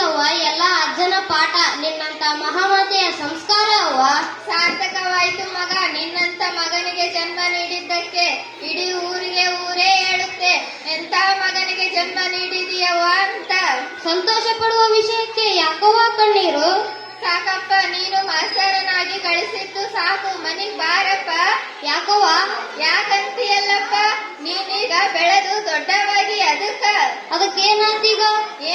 ಏನಿಲ್ಲವ್ವ, ಎಲ್ಲ ಅಜ್ಜನ ಪಾಠ. ನಿನ್ನಂತ ಮಹಾಮಾತೆಯ ಸಂಸ್ಕಾರ ಅವ್ವ. ಸಾರ್ಥಕವಾಯ್ತು ಮಗ, ನಿನ್ನಂತ ಮಗನಿಗೆ ಜನ್ಮ ನೀಡಿದ್ದಕ್ಕೆ ಇಡೀ ಊರಿಗೆ ಊರೇ ಹೇಳುತ್ತೆ ಎಂತ ಮಗನಿಗೆ ಜನ್ಮ ನೀಡಿದೀಯವ್ವ ಅಂತ. ಸಂತೋಷ ಪಡುವ ವಿಷಯಕ್ಕೆ ಯಾಕವ್ವ ಕಣ್ಣೀರು? ಸಾಕಪ್ಪ, ನೀನು ಮಾಸ್ತರನಾಗಿ ಕಳಿಸಿದ್ದು ಸಾಕು, ಮನಿಗ್ ಬಾರಪ್ಪ. ಯಾಕವ್ವ? ಯಾಕಂತೀಯಲ್ಲಪ್ಪ, ನೀನೀಗ ಬೆಳೆದು ದೊಡ್ಡವಾಗಿ ಅದಕ್ಕೇನಾತೀಗ?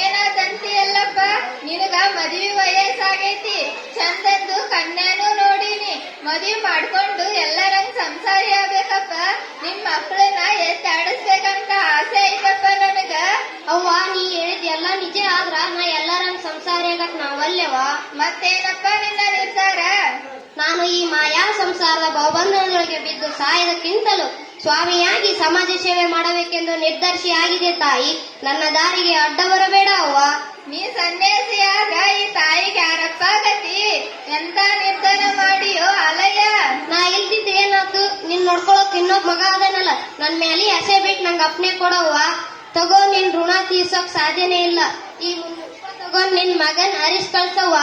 ಏನಾದಂತೀಯಲ್ಲಪ್ಪ, ನಿನಗ ಮದುವೆ ವಯಸ್ಸಾಗೈತಿ, ಚಂದಂದು ಕನ್ಯಾನು ನೋಡಿನಿ, ಮದುವೆ ಮಾಡ್ಕೊಂಡು ಎಲ್ಲರಂಗ್ ಸಂಸಾರಿ ಆಗ್ಬೇಕಪ್ಪ. ನಿಮ್ ಮಕ್ಕಳನ್ನ ಎತ್ತಾಡಿಸ್ಬೇಕಂತ ಆಸೆ ಐತಪ್ಪ ನನಗ. ಅವ್ವ, ನೀ ಹೇಳಿದ ಎಲ್ಲ ನಿಜ ಆದ್ರ ನಾ ಎಲ್ಲರಂಗ್ ಸಂಸಾರ ಆಗಕ್ ನಾವಲ್ಲೇವ. ಮತ್ತೇನಪ್ಪ ನಿನ್ನ ನಿರ್ಧಾರ? ನಾನು ಈ ಮಾಯಾ ಸಂಸಾರದ ಬಹುಬಂಧನದೊಳಗೆ ಬಿದ್ದು ಸಾಯದಕ್ಕಿಂತಲೂ ಸ್ವಾಮಿಯಾಗಿ ಸಮಾಜ ಸೇವೆ ಮಾಡಬೇಕೆಂದು ನಿರ್ಧರಿಸಿ ಆಗಿದೆ ತಾಯಿ. ನನ್ನ ದಾರಿಗೆ ಅಡ್ಡ ಬರಬೇಡ ಅವ್ವ. ನೀ ಸನ್ಯಾಸಿಯಾಗ ಈ ತಾಯಿಗೆ ಯಾರಪ್ಪ ಗತಿ? ಎಂತ ನಿರ್ಧಾರ ಮಾಡಿಯೋ ಅಲಯ್ಯ? ನಾ ಇಲ್ದಿದ್ರೆ ಏನಾತು? ನಿನ್ ನೋಡ್ಕೊಳಕ್ ಇನ್ನೊಬ್ಬ ಮಗ ಅದನಲ್ಲ, ನನ್ ಮೇಲೆ ಹಸೆ ಬಿಟ್ಟು ನಂಗೆ ಅಪ್ನೆ ಕೊಡವ್ವ. ತಗೋ, ನಿನ್ ಋಣ ತೀರ್ಸೋಕ್ ಸಾಧ್ಯನೇ ಇಲ್ಲ. ಈ 300 ರೂಪಾಯಿ ತಗೊಂಡ್ ನಿನ್ ಮಗನ್ ಹರಿಸ್ ಕಳ್ಸವ್ವ.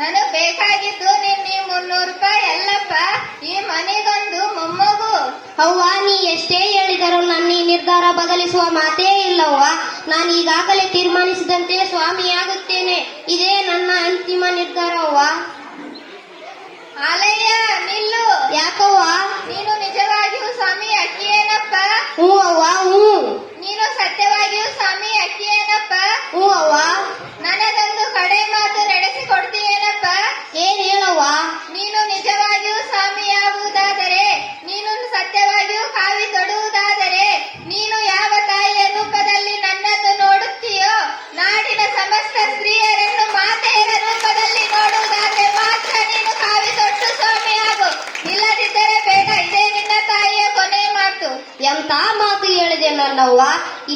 ನನಗ್ ಬೇಕಾಗಿದ್ದು ನಿನ್ 300 ರೂಪಾಯಿ ಅಲ್ಲಪ್ಪ, ಈ ಮನೆಗೊಂದು ಮೊಮ್ಮಗು. ಅವ್ವ, ನೀ ಎಷ್ಟೇ ಹೇಳಿದರೂ ನನ್ನ ಈ ನಿರ್ಧಾರ ಬದಲಿಸುವ ಮಾತೇ ಇಲ್ಲವ್ವ. ನಾನು ಈಗಾಗಲೇ ತೀರ್ಮಾನಿಸಿದಂತೆ ಸ್ವಾಮಿಯಾಗುತ್ತೇನೆ. ಇದೇ ನನ್ನ ಅಂತಿಮ ನಿರ್ಧಾರ ಅವ್ವ. ಅಲಯ್ಯ, ನಿಲ್ಲು. ಯಾಕವ್ವ? ನೀನು ನಿಜವಾಗಿಯೂ ಸ್ವಾಮಿ ಅಕ್ಕಿಯೇನಪ್ಪ? ಹ್ಞೂ ಅವ್ವ, ಹ್ಞೂ. ನೀನು ಸತ್ಯವಾಗಿಯೂ ಸ್ವಾಮಿ ಅಕ್ಕಿಯೇನಪ್ಪ? ಹ್ಞೂ ಅವ್ವ. ನನಗೊಂದು ಕಡೆ ಮಾತು ನಡೆಸಿಕೊಡ್ತೀಯೇನಪ್ಪ? ಏನ್ ಹೇಳವ್ವ? ನೀನು ನಿಜವಾಗಿಯೂ ಸ್ವಾಮಿಯಾಗುವುದಾದರೆ, ನೀನು ಸತ್ಯವಾಗಿಯೂ ಕಾವಿ ತೊಡುವುದಾದರೆ, ನೀನು ಯಾವ ತಾಯಿಯ ರೂಪದಲ್ಲಿ ನನ್ನನ್ನು ನೋಡುತ್ತೀಯೋ, ನಾಡಿನ ಸಮಸ್ತ ಸ್ತ್ರೀಯರನ್ನು ಮಾತೆಯರ ರೂಪದಲ್ಲಿ ನೋಡುವುದಾದರೆ ಮಾತ್ರ ನೀನು ಕಾವಿ ತೊಟ್ಟು ಸ್ವಾಮಿಯಾಗು. ಇಲ್ಲದಿದ್ದರೆ ಬೇಡ. ಇದೇ ನಿನ್ನ ತಾಯಿಯ ಕೊನೆ ಮಾತು. ಎಂತ ಮಾತು ಹೇಳಿದೆ ನನ್ನವ್ವ.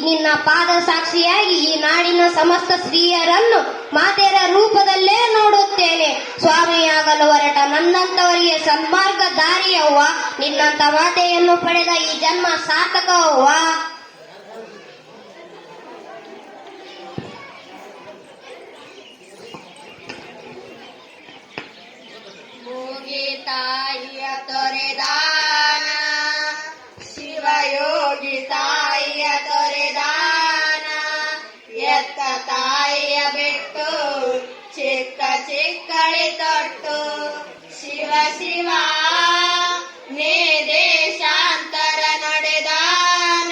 ನಿನ್ನ ಪಾದ ಸಾಕ್ಷಿಯಾಗಿ ಈ ನಾಡಿನ ಸಮಸ್ತ ಸ್ತ್ರೀಯರನ್ನು ಮಾತೆಯರ ರೂಪದಲ್ಲೇ ನೋಡುತ್ತೇನೆ. ಸ್ವಾಮಿಯಾಗಲು ಹೊರಟ ನನ್ನಂತವರಿಗೆ ಸನ್ಮಾರ್ಗ ದಾರಿಯವ್ವ. ನಿನ್ನಂತ ಮಾತೆಯನ್ನು ಪಡೆದ ಈ ಜನ್ಮ ಸಾರ್ಥಕವ್ವ. ಮೂಗಿ ತಾಯಿಯ ತೊರೆದಾನ, ಶಿವಯೋಗಿ ತಾಯಿಯ ತೊರೆದಾನ, ಎತ್ತ ತಾಯಿಯ ಬಿಟ್ಟು ಚಿಕ್ಕ ಚಿಕ್ಕಳಿ ತೊಟ್ಟು, ಶಿವ ಶಿವ ನೇ ದೇಶಾಂತರ ನಡೆದಾನ,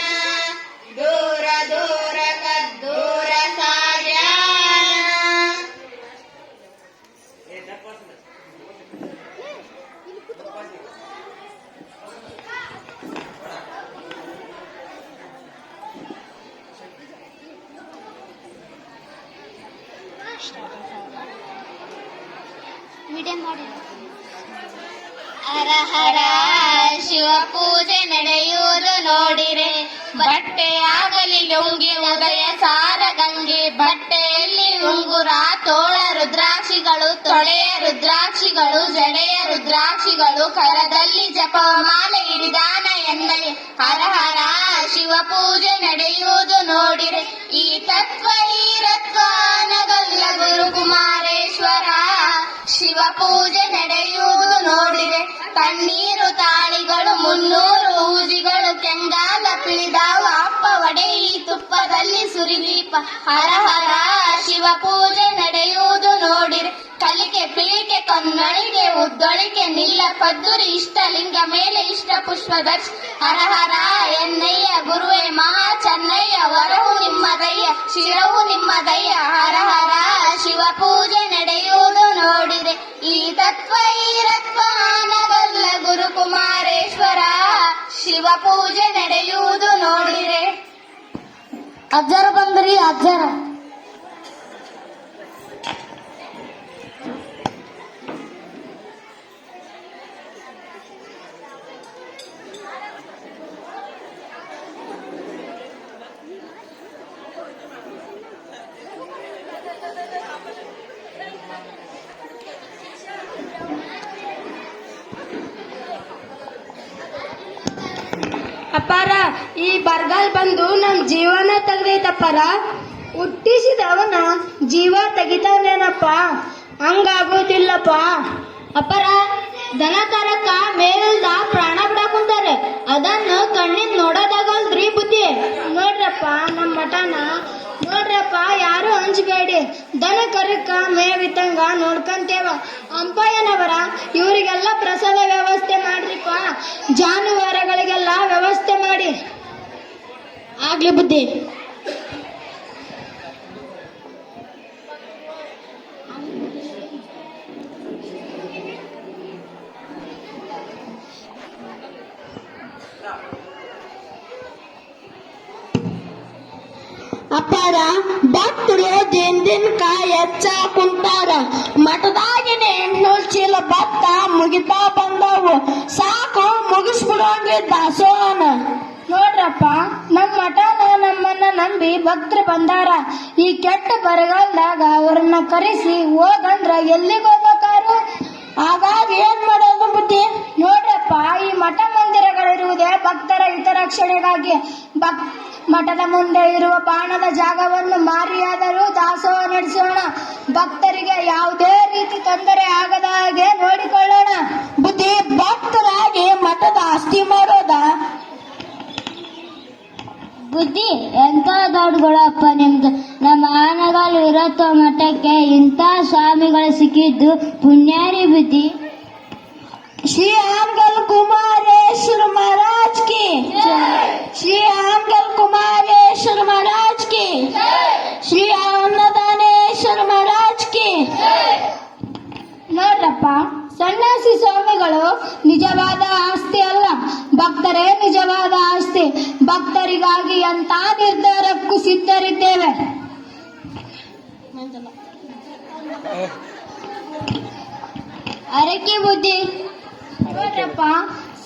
ದೂರ ದೂರ ಕದ್ದೂರ ಸಾಗ್ಯಾನ. ಹರ ಹರ ಶಿವ ಪೂಜೆ ನಡೆಯುವುದು ನೋಡಿರೆ, ಬಟ್ಟೆಯಾಗಲಿ ಲುಂಗಿ ಉದಯ ಸಾರ ಗಂಗೆ, ಬಟ್ಟೆಯಲ್ಲಿ ಉಂಗುರ ತೋಳ ರುದ್ರಾಕ್ಷಿಗಳು, ತೊಳೆಯ ರುದ್ರಾಕ್ಷಿಗಳು, ಜಡೆಯ ರುದ್ರಾಕ್ಷಿಗಳು, ಕರದಲ್ಲಿ ಜಪಮಾಲೆ ಹಿಡಿದಾನ ಎನ್ನಲಿ. ಹರ ಹರ ಶಿವ ಪೂಜೆ ನಡೆಯುವುದು ನೋಡಿರೆ, ಈ ತತ್ವ ಈ ರತ್ವ ನಗಲ್ಲ ಗುರುಕುಮಾರೇಶ್ವರ. ಶಿವ ಪೂಜೆ ನಡೆಯುವುದು ನೋಡಿರೆ, ತಣ್ಣೀರು ತಾಳಿಗಳು 300 ಊಜಿಗಳು, ಕೆಂಗಾಲ ಪಿಳಿದಾವ ಅಪ್ಪ ವಡೆ, ಈ ತುಪ್ಪದಲ್ಲಿ ಸುರಿದೀಪ. ಹರ ಹರ ಶಿವ ಪೂಜೆ ನಡೆಯುವುದು ನೋಡಿರೆ, ಕಲಿಕೆ ಪೀಳಿಕೆ ಕನ್ನಳಿಗೆ ಉದ್ದೊಳಿಕೆ ನಿಲ್ಲ ಪದ್ದುರಿ, ಇಷ್ಟಲಿಂಗ ಮೇಲೆ ಇಷ್ಟ ಪುಷ್ಪದರ್ಶ. ಹರ ಹರ ಎನ್ನಯ್ಯ ಗುರುವೇ ಮಹಾ ಚೆನ್ನಯ್ಯ, ವರವು ನಿಮ್ಮದಯ್ಯ ಶಿರವು ನಿಮ್ಮದಯ್ಯ. ಹರ ಹರ ಶಿವ ಪೂಜೆ ನಡೆಯುವುದು ನೋಡಿರೆ, ಈ ತತ್ವ ಈ ರತ್ವ ನಗಲ್ಲ ಗುರುಕುಮಾರೇಶ್ವರ. ಶಿವ ಪೂಜೆ ನಡೆಯುವುದು ನೋಡಿರೆ. ಅಜ್ಜರ ಬಂದ್ರಿ ಅಜ್ಜರ. ಅಪ್ಪಾರ, ಈ ಬರಗಾಲ ಬಂದು ನಮ್ ಜೀವನ ತೆಗ್ದೈತಪ್ಪಾರ. ಹುಟ್ಟಿಸಿದವನ ಜೀವ ತೆಗಿತಾನೇನಪ್ಪ, ಹಂಗಾಗೋದಿಲ್ಲಪ್ಪ. ಅಪ್ಪರ ದನ ತರಕ ಮೇಲಿಲ್ದ ಪ್ರಾಣ ಬಿಡಾಕ್ ಕುಂತಾರೆ, ಅದನ್ನು ಕಣ್ಣಿಂದ ನೋಡೋದಾಗಲ್ರಿ ಬುದ್ಧಿ. ನೋಡ್ರಪ್ಪ ನಮ್ಮ ಮಠನ ನೋಡ್ರಪ್ಪ, ಯಾರು ಹಂಚಬೇಡಿ. ದನ ಕರಕ್ಕ ಮೇವಿತ್ತಂಗ ನೋಡ್ಕಂತೇವ. ಅಂಪಯ್ಯನವರ ಇವರಿಗೆಲ್ಲ ಪ್ರಸಾದ ವ್ಯವಸ್ಥೆ ಮಾಡ್ರಿಪ್ಪ, ಜಾನುವಾರುಗಳಿಗೆಲ್ಲ ವ್ಯವಸ್ಥೆ ಮಾಡಿ. ಆಗ್ಲಿ ಬುದ್ಧಿ. ಅಪ್ಪಾರ ಭಕ್ತರು ದಿನದಿನಕ ಹೆಚ್ಚ ಕುಂತಾರ. ಮಠದಾಗಿನ 800 ಚೀಲ ಭತ್ತ ಮುಗಿತಾ ಬಂದವು. ಸಾಕು ಮುಗಿಸ್ಬಿಡೋಣ್ರಿ ದಾಸೋಹನ. ನೋಡ್ರಪ್ಪ ನಮ್ಮ ಮಠನ ನಮ್ಮನ್ನ ನಂಬಿ ಭಕ್ತರು ಬಂದಾರ. ಈ ಕೆಟ್ಟ ಬರಗಾಲದಾಗ ಅವ್ರನ್ನ ಕರೆಸಿ ಹೋಗಂದ್ರ ಎಲ್ಲಿಗೆ ಹೋಗ್ಬೇಕಾರು? ಹಾಗಾಗಿ ಏನ್ ಮಾಡೋದು ಬುದ್ಧಿ? ನೋಡ್ರಪ್ಪ, ಈ ಮಠ ಮಂದಿರಗಳಿರುವುದೇ ಭಕ್ತರ ಹಿತರಕ್ಷಣೆಗಾಗಿ. ಮಠದ ಮುಂದೆ ಇರುವ ಬಾಣದ ಜಾಗವನ್ನು ಮಾರಿಯಾದರೂ ದಾಸೋಹ ನಡೆಸೋಣ. ಭಕ್ತರಿಗೆ ಯಾವುದೇ ರೀತಿ ತೊಂದರೆ ಆಗದ ಹಾಗೆ ನೋಡಿಕೊಳ್ಳೋಣ. ಬುದ್ಧಿ, ಭಕ್ತರಾಗಿ ಮಠದ ಆಸ್ತಿ ಮಾಡೋದ? ಬುದ್ಧಿ ಎಂತ ದೊಡ್ಡಗಳಪ್ಪ ನಿಮ್ದು. ನಮ್ಮ ಆನಗಾಲು ಇರತ್ತೋ ಮಠಕ್ಕೆ ಇಂಥ ಸ್ವಾಮಿಗಳು ಸಿಕ್ಕಿದ್ದು ಪುಣ್ಯಾರಿ ಬುದ್ಧಿ. ಶ್ರೀ ಆನಗಲ್ ಕುಮಾರೇಶ್ವರ ಮಹಾರಾಜ್ ಕಿ, ಶ್ರೀ ಆನಗಲ್ ಕುಮಾರೇಶ್ವರ ಮಹಾರಾಜ್ ಕಿ, ಶ್ರೀ ಅನ್ನದಾನೇಶ್ವರ ಮಹಾರಾಜ್ ಕಿ. ನೋಡ್ರಪ್ಪ, ಸನ್ಯಾಸಿ ಸ್ವಾಮಿಗಳು ನಿಜವಾದ ಆಸ್ತಿ ಅಲ್ಲ, ಭಕ್ತರೇ ನಿಜವಾದ ಆಸ್ತಿ. ಭಕ್ತರಿಗಾಗಿ ಎಂತ ನಿರ್ಧಾರಕ್ಕೂ ಸಿದ್ಧರಿದ್ದೇವೆ. ಅರಕೆ ಬುದ್ಧಿ. ನೋಡ್ರಪ್ಪ,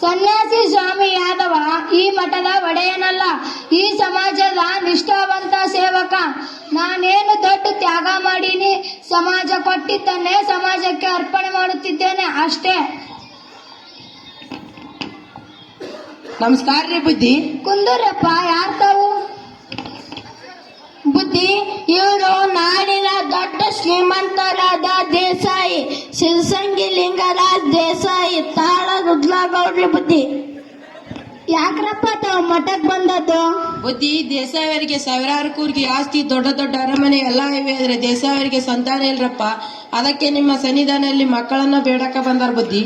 ಸನ್ಯಾಸಿ ಸ್ವಾಮಿ ಯಾದವ ಈ ಮಠದ ಒಡೆಯನಲ್ಲ, ಈ ಸಮಾಜದ ನಿಷ್ಠಾವಂತ ಸೇವಕ. ನಾನೇನು ದೊಡ್ಡ ತ್ಯಾಗ ಮಾಡೀನಿ, ಸಮಾಜ ಕೊಟ್ಟಿದ್ದನ್ನೇ ಸಮಾಜಕ್ಕೆ ಅರ್ಪಣೆ ಮಾಡುತ್ತಿದ್ದೇನೆ ಅಷ್ಟೇ. ನಮಸ್ಕಾರ ರೀ ಬುದ್ಧಿ. ಕುಂದೂರಪ್ಪ, ಯಾರ್ ತಾವು? ಬುದ್ಧಿ, ಇವರು ನಾಡಿನ ದೊಡ್ಡ ಶ್ರೀಮಂತರಾದ ದೇಸಾಯಿ ಶಿವಸಂಗಿ ಲಿಂಗರಾಜ್ ದೇಸಾಯಿ ತಾಳ ರುದ್ಲಾಗೌಡ್ರಿ ಬುದ್ಧಿ. ಯಾಕ್ರಪ್ಪ ತಾವು ಮಠಕ್ ಬಂದದ್ದು? ಬುದ್ಧಿ, ದೇಸಾಯಿಯವರಿಗೆ ಸಾವಿರಾರು ಕೂರ್ಗಿ ಆಸ್ತಿ, ದೊಡ್ಡ ದೊಡ್ಡ ಅರಮನೆ ಎಲ್ಲ ಇವೆ. ಆದ್ರೆ ದೇಸಾಯಿಯವರಿಗೆ ಸಂತಾನ ಇಲ್ರಪ್ಪ. ಅದಕ್ಕೆ ನಿಮ್ಮ ಸನ್ನಿಧಾನದಲ್ಲಿ ಮಕ್ಕಳನ್ನ ಬೇಡಕ ಬಂದಾರ ಬುದ್ಧಿ.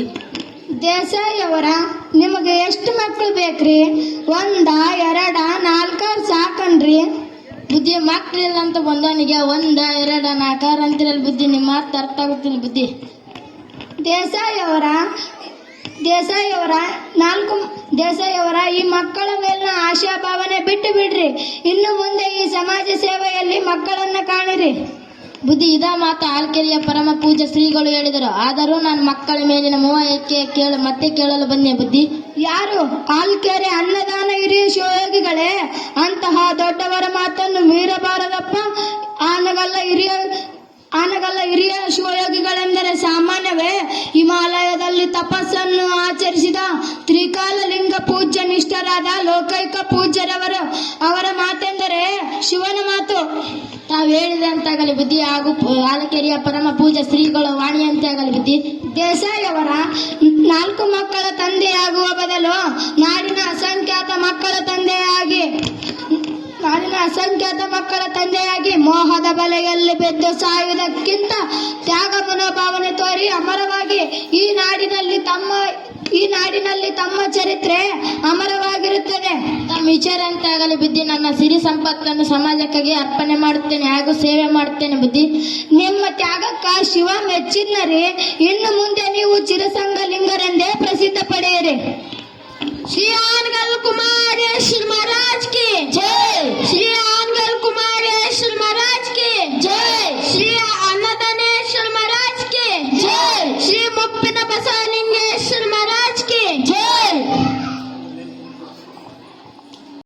ದೇಸಾಯಿ ಅವರ, ನಿಮಗೆ ಎಷ್ಟು ಮಕ್ಕಳು ಬೇಕ್ರಿ? 1, 2, 4 ಸಾಕನ್ರಿ? ಬುದ್ಧಿ, ಮಕ್ಳಿಲ್ಲ ಅಂತ ಬಂದವನಿಗೆ 1, 2, 4 ಅಂತಿರಲ್ ಬುದ್ಧಿ. ನಿಮ್ಮ ಮಾತು ಅರ್ಥ ಆಗುತ್ತಿಲ್ಲ ಬುದ್ಧಿ. ದೇಸಾಯಿ ಅವರ ಈ ಮಕ್ಕಳ ಮೇಲಿನ ಆಶಾಭಾವನೆ ಬಿಟ್ಟು ಬಿಡ್ರಿ. ಇನ್ನು ಮುಂದೆ ಈ ಸಮಾಜ ಸೇವೆಯಲ್ಲಿ ಮಕ್ಕಳನ್ನ ಕಾಣಿರಿ. ಬುದ್ಧಿ, ಇದ ಮಾತು ಆಲ್ಕೆರೆಯ ಪರಮ ಪೂಜ್ಯ ಶ್ರೀಗಳು ಹೇಳಿದರು. ಆದರೂ ನಾನು ಮಕ್ಕಳ ಮೇಲಿನ ಮೋಹ ಏಕೆ ಮತ್ತೆ ಕೇಳಲು ಬಂದೆ ಬುದ್ಧಿ. ಯಾರು? ಆಲ್ಕೆರೆ ಅನ್ನದಾನ ಹಿರಿಯ ಶಿವಯೋಗಿಗಳೇ. ಅಂತಹ ದೊಡ್ಡವರ ಮಾತನ್ನು ಮೀರಬಾರದಪ್ಪ. ಆನಗಲ್ಲ ಹಿರಿಯ ಶಿವಯೋಗಿಗಳೆಂದರೆ ಸಾಮಾನ್ಯವೇ? ಹಿಮಾಲಯದಲ್ಲಿ ತಪಸ್ಸನ್ನು ಆಚರಿಸಿದ ತ್ರಿಕಾಲಲಿಂಗ ಪೂಜ್ಯ ನಿಷ್ಠರಾದ ಲೋಕೈಕ ಪೂಜ್ಯರವರು. ಅವರ ಮಾತೆಂದರೆ ಶಿವನ ಮಾತು. ತಾವು ಹೇಳಿದಂತಾಗಲಿ ಬುದ್ಧಿ, ಹಾಗೂ ಆಲಕೆರೆಯ ಪರಮ ಪೂಜ್ಯ ಶ್ರೀಗಳು ವಾಣಿಯಂತೆ ಆಗಲಿ ಬುದ್ಧಿ. ದೇಸಾಯಿ ಅವರ 4 ಮಕ್ಕಳ ತಂದೆಯಾಗುವ ಬದಲು ನಾಡಿನ ಅಸಂಖ್ಯಾತ ಮಕ್ಕಳ ತಂದೆಯಾಗಿ ಮೋಹದ ಬಲೆಯಲ್ಲಿ ಬೆದ್ದು ಸಾಯುವುದಕ್ಕಿಂತ ತ್ಯಾಗ ಮನೋಭಾವನೆ ತೋರಿ ಅಮರವಾಗಿ ಈ ನಾಡಿನಲ್ಲಿ ತಮ್ಮ ಚರಿತ್ರೆ ಅಮರವಾಗಿರುತ್ತದೆ. ತಮ್ಮ ವಿಚಾರ ಅಂತ ಆಗಲಿ ಬುದ್ಧಿ. ನನ್ನ ಸಿರಿ ಸಂಪತ್ತನ್ನು ಸಮಾಜಕ್ಕಾಗಿ ಅರ್ಪಣೆ ಮಾಡುತ್ತೇನೆ ಹಾಗೂ ಸೇವೆ ಮಾಡುತ್ತೇನೆ ಬುದ್ಧಿ. ನಿಮ್ಮ ತ್ಯಾಗಕ್ಕ ಶಿವ ಮೆಚ್ಚಿದ್ನರಿ. ಇನ್ನು ಮುಂದೆ ನೀವು ಚಿರಸಂಗ ಲಿಂಗರೆಂದು